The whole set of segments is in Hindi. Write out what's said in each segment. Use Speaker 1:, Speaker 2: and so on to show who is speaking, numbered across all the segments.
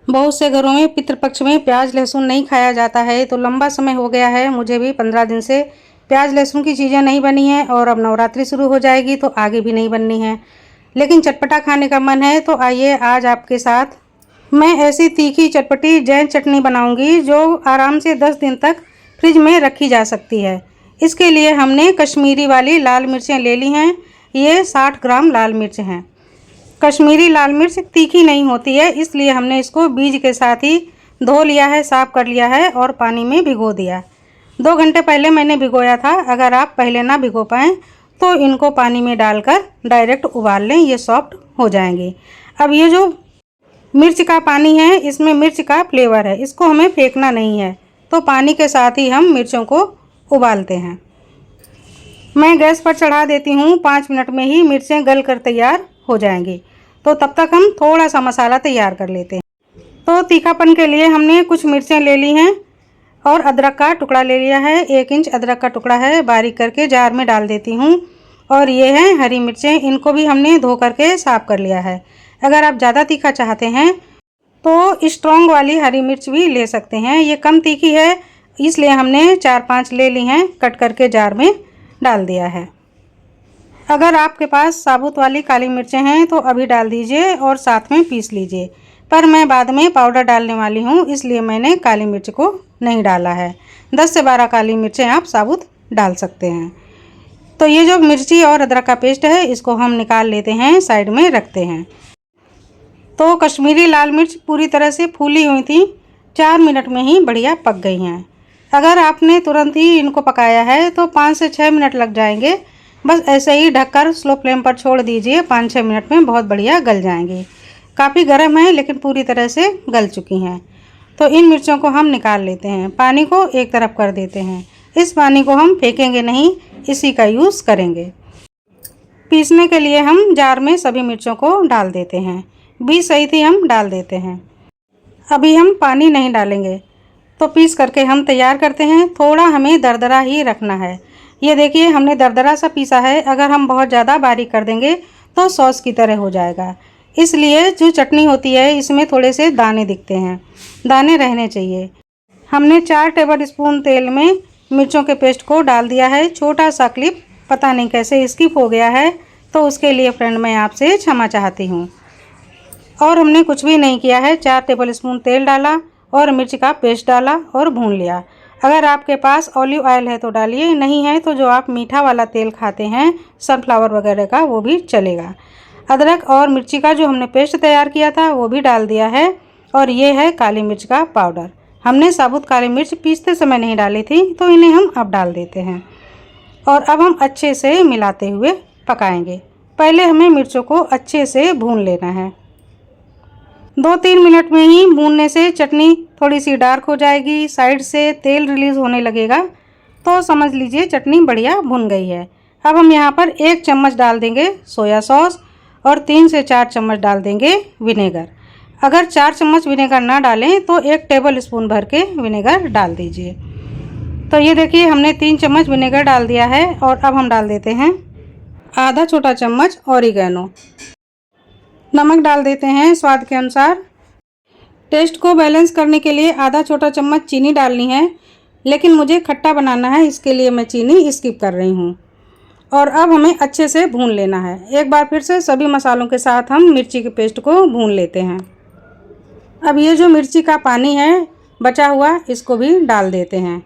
Speaker 1: बहुत से घरों में पितृपक्ष में प्याज लहसुन नहीं खाया जाता है, तो लंबा समय हो गया है, मुझे भी 15 दिन से प्याज लहसुन की चीज़ें नहीं बनी हैं और अब नवरात्रि शुरू हो जाएगी तो आगे भी नहीं बननी है। लेकिन चटपटा खाने का मन है, तो आइए आज आपके साथ मैं ऐसी तीखी चटपटी जैन चटनी बनाऊंगी जो आराम से 10 दिन तक फ्रिज में रखी जा सकती है। इसके लिए हमने कश्मीरी वाली लाल मिर्चें ले ली हैं। ये 60 ग्राम लाल मिर्च हैं। कश्मीरी लाल मिर्च तीखी नहीं होती है, इसलिए हमने इसको बीज के साथ ही धो लिया है, साफ़ कर लिया है और पानी में भिगो दिया। 2 घंटे पहले मैंने भिगोया था। अगर आप पहले ना भिगो पाएँ तो इनको पानी में डालकर डायरेक्ट उबाल लें, ये सॉफ्ट हो जाएंगे। अब ये जो मिर्च का पानी है, इसमें मिर्च का फ्लेवर है, इसको हमें फेंकना नहीं है, तो पानी के साथ ही हम मिर्चों को उबालते हैं। मैं गैस पर चढ़ा देती हूँ, 5 मिनट में ही मिर्चें गल कर तैयार हो जाएंगी। तो तब तक हम थोड़ा सा मसाला तैयार कर लेते हैं। तो तीखापन के लिए हमने कुछ मिर्चें ले ली हैं और अदरक का टुकड़ा ले लिया है। 1 इंच अदरक का टुकड़ा है, बारीक करके जार में डाल देती हूँ। और ये हैं हरी मिर्चें, इनको भी हमने धो करके साफ़ कर लिया है। अगर आप ज़्यादा तीखा चाहते हैं तो स्ट्रॉन्ग वाली हरी मिर्च भी ले सकते हैं। ये कम तीखी है, इसलिए हमने 4-5 ले ली हैं, कट करके जार में डाल दिया है। अगर आपके पास साबुत वाली काली मिर्चें हैं तो अभी डाल दीजिए और साथ में पीस लीजिए, पर मैं बाद में पाउडर डालने वाली हूँ, इसलिए मैंने काली मिर्च को नहीं डाला है। 10 से 12 काली मिर्चें आप साबुत डाल सकते हैं। तो ये जो मिर्ची और अदरक का पेस्ट है, इसको हम निकाल लेते हैं, साइड में रखते हैं। तो कश्मीरी लाल मिर्च पूरी तरह से फूली हुई थी, 4 मिनट में ही बढ़िया पक गई हैं। अगर आपने तुरंत ही इनको पकाया है तो 5 से 6 मिनट लग जाएंगे। बस ऐसे ही ढककर स्लो फ्लेम पर छोड़ दीजिए, 5-6 मिनट में बहुत बढ़िया गल जाएंगी। काफ़ी गर्म है लेकिन पूरी तरह से गल चुकी हैं। तो इन मिर्चों को हम निकाल लेते हैं, पानी को एक तरफ कर देते हैं। इस पानी को हम फेंकेंगे नहीं, इसी का यूज़ करेंगे। पीसने के लिए हम जार में सभी मिर्चों को डाल देते हैं, बीज सहित ही हम डाल देते हैं। अभी हम पानी नहीं डालेंगे, तो पीस करके हम तैयार करते हैं। थोड़ा हमें दरदरा ही रखना है। ये देखिए हमने दरदरा सा पीसा है, अगर हम बहुत ज़्यादा बारीक कर देंगे तो सॉस की तरह हो जाएगा। इसलिए जो चटनी होती है इसमें थोड़े से दाने दिखते हैं, दाने रहने चाहिए। हमने 4 टेबल स्पून तेल में मिर्चों के पेस्ट को डाल दिया है। छोटा सा क्लिप पता नहीं कैसे स्किप हो गया है, तो उसके लिए फ्रेंड मैं आपसे क्षमा चाहती हूँ। और हमने कुछ भी नहीं किया है, 4 टेबल स्पून तेल डाला और मिर्च का पेस्ट डाला और भून लिया। अगर आपके पास ऑलिव ऑयल है तो डालिए, नहीं है तो जो आप मीठा वाला तेल खाते हैं सनफ्लावर वगैरह का, वो भी चलेगा। अदरक और मिर्ची का जो हमने पेस्ट तैयार किया था वो भी डाल दिया है। और ये है काली मिर्च का पाउडर। हमने साबुत काली मिर्च पीसते समय नहीं डाली थी, तो इन्हें हम अब डाल देते हैं। और अब हम अच्छे से मिलाते हुए पकाएंगे। पहले हमें मिर्चों को अच्छे से भून लेना है। 2-3 मिनट में ही भूनने से चटनी थोड़ी सी डार्क हो जाएगी, साइड से तेल रिलीज़ होने लगेगा, तो समझ लीजिए चटनी बढ़िया भुन गई है। अब हम यहाँ पर 1 चम्मच डाल देंगे सोया सॉस और 3 से 4 चम्मच डाल देंगे विनेगर। अगर 4 चम्मच विनेगर ना डालें तो 1 टेबल स्पून भर के विनेगर डाल दीजिए। तो ये देखिए हमने 3 चम्मच विनेगर डाल दिया है। और अब हम डाल देते हैं आधा छोटा चम्मच ऑरिगेनो। नमक डाल देते हैं स्वाद के अनुसार। टेस्ट को बैलेंस करने के लिए आधा छोटा चम्मच चीनी डालनी है, लेकिन मुझे खट्टा बनाना है, इसके लिए मैं चीनी स्किप कर रही हूँ। और अब हमें अच्छे से भून लेना है। एक बार फिर से सभी मसालों के साथ हम मिर्ची के पेस्ट को भून लेते हैं। अब ये जो मिर्ची का पानी है बचा हुआ, इसको भी डाल देते हैं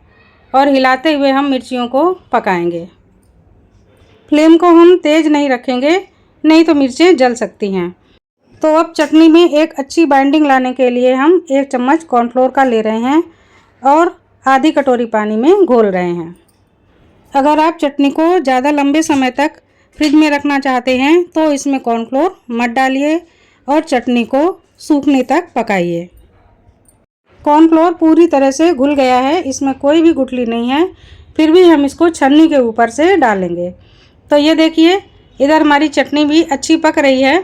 Speaker 1: और हिलाते हुए हम मिर्चियों को पकाएंगे। फ्लेम को हम तेज़ नहीं रखेंगे, नहीं तो मिर्चें जल सकती हैं। तो अब चटनी में एक अच्छी बाइंडिंग लाने के लिए हम 1 चम्मच कॉर्नफ्लोर का ले रहे हैं और आधी कटोरी पानी में घोल रहे हैं। अगर आप चटनी को ज़्यादा लंबे समय तक फ्रिज में रखना चाहते हैं तो इसमें कॉर्नफ्लोर मत डालिए और चटनी को सूखने तक पकाइए। कॉर्नफ्लोर पूरी तरह से घुल गया है, इसमें कोई भी गुठली नहीं है, फिर भी हम इसको छन्नी के ऊपर से डालेंगे। तो ये देखिए इधर हमारी चटनी भी अच्छी पक रही है।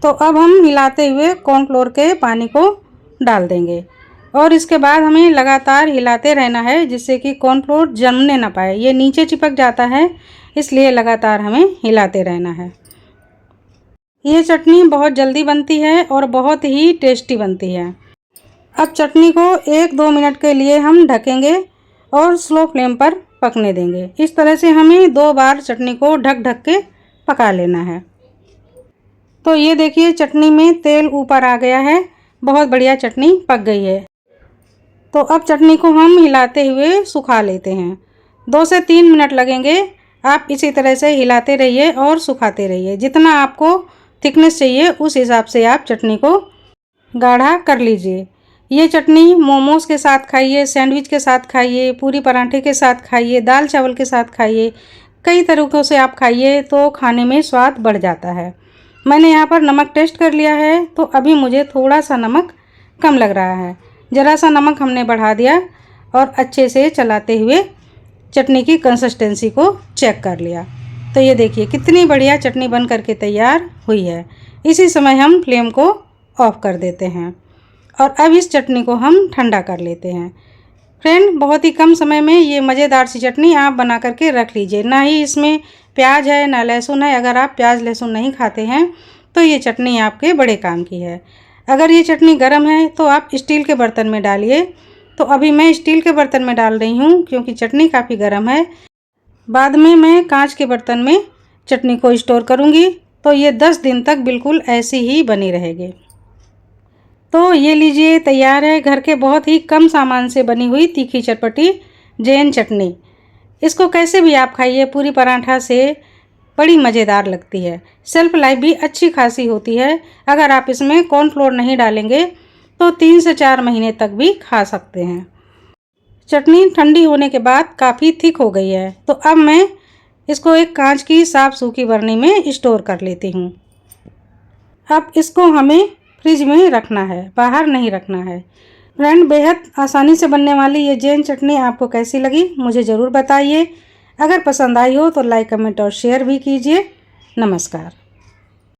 Speaker 1: तो अब हम हिलाते हुए कॉर्नफ्लोर के पानी को डाल देंगे और इसके बाद हमें लगातार हिलाते रहना है, जिससे कि कॉर्नफ्लोर जमने ना पाए। ये नीचे चिपक जाता है, इसलिए लगातार हमें हिलाते रहना है। ये चटनी बहुत जल्दी बनती है और बहुत ही टेस्टी बनती है। अब चटनी को 1-2 मिनट के लिए हम ढकेंगे और स्लो फ्लेम पर पकने देंगे। इस तरह से हमें 2 बार चटनी को ढक ढक के पका लेना है। तो ये देखिए चटनी में तेल ऊपर आ गया है, बहुत बढ़िया चटनी पक गई है। तो अब चटनी को हम हिलाते हुए सुखा लेते हैं। 2 से 3 मिनट लगेंगे। आप इसी तरह से हिलाते रहिए और सुखाते रहिए। जितना आपको थिकनेस चाहिए उस हिसाब से आप चटनी को गाढ़ा कर लीजिए। ये चटनी मोमोज़ के साथ खाइए, सैंडविच के साथ खाइए, पूरी पराठे के साथ खाइए, दाल चावल के साथ खाइए, कई तरीक़ों से आप खाइए तो खाने में स्वाद बढ़ जाता है। मैंने यहाँ पर नमक टेस्ट कर लिया है तो अभी मुझे थोड़ा सा नमक कम लग रहा है। ज़रा सा नमक हमने बढ़ा दिया और अच्छे से चलाते हुए चटनी की कंसिस्टेंसी को चेक कर लिया। तो ये देखिए कितनी बढ़िया चटनी बन करके तैयार हुई है। इसी समय हम फ्लेम को ऑफ कर देते हैं और अब इस चटनी को हम ठंडा कर लेते हैं। फ्रेंड, बहुत ही कम समय में ये मज़ेदार सी चटनी आप बना करके रख लीजिए। ना ही इसमें प्याज है ना लहसुन है। अगर आप प्याज लहसुन नहीं खाते हैं तो ये चटनी आपके बड़े काम की है। अगर ये चटनी गर्म है तो आप स्टील के बर्तन में डालिए। तो अभी मैं स्टील के बर्तन में डाल रही हूँ क्योंकि चटनी काफ़ी गर्म है। बाद में मैं कांच के बर्तन में चटनी को स्टोर करूँगी तो ये 10 दिन तक बिल्कुल ऐसी ही बनी रहेगी। तो ये लीजिए तैयार है घर के बहुत ही कम सामान से बनी हुई तीखी चटपटी जैन चटनी। इसको कैसे भी आप खाइए, पूरी पराठा से बड़ी मज़ेदार लगती है। सेल्फ लाइफ भी अच्छी खासी होती है। अगर आप इसमें कॉर्नफ्लोर नहीं डालेंगे तो 3 से 4 महीने तक भी खा सकते हैं। चटनी ठंडी होने के बाद काफ़ी थिक हो गई है। तो अब मैं इसको एक कांच की साफ़ सूखी बरनी में स्टोर कर लेती हूँ। अब इसको हमें फ्रिज में रखना है, बाहर नहीं रखना है। फ्रेंड, बेहद आसानी से बनने वाली ये जैन चटनी आपको कैसी लगी मुझे ज़रूर बताइए। अगर पसंद आई हो तो लाइक, कमेंट और शेयर भी कीजिए। नमस्कार।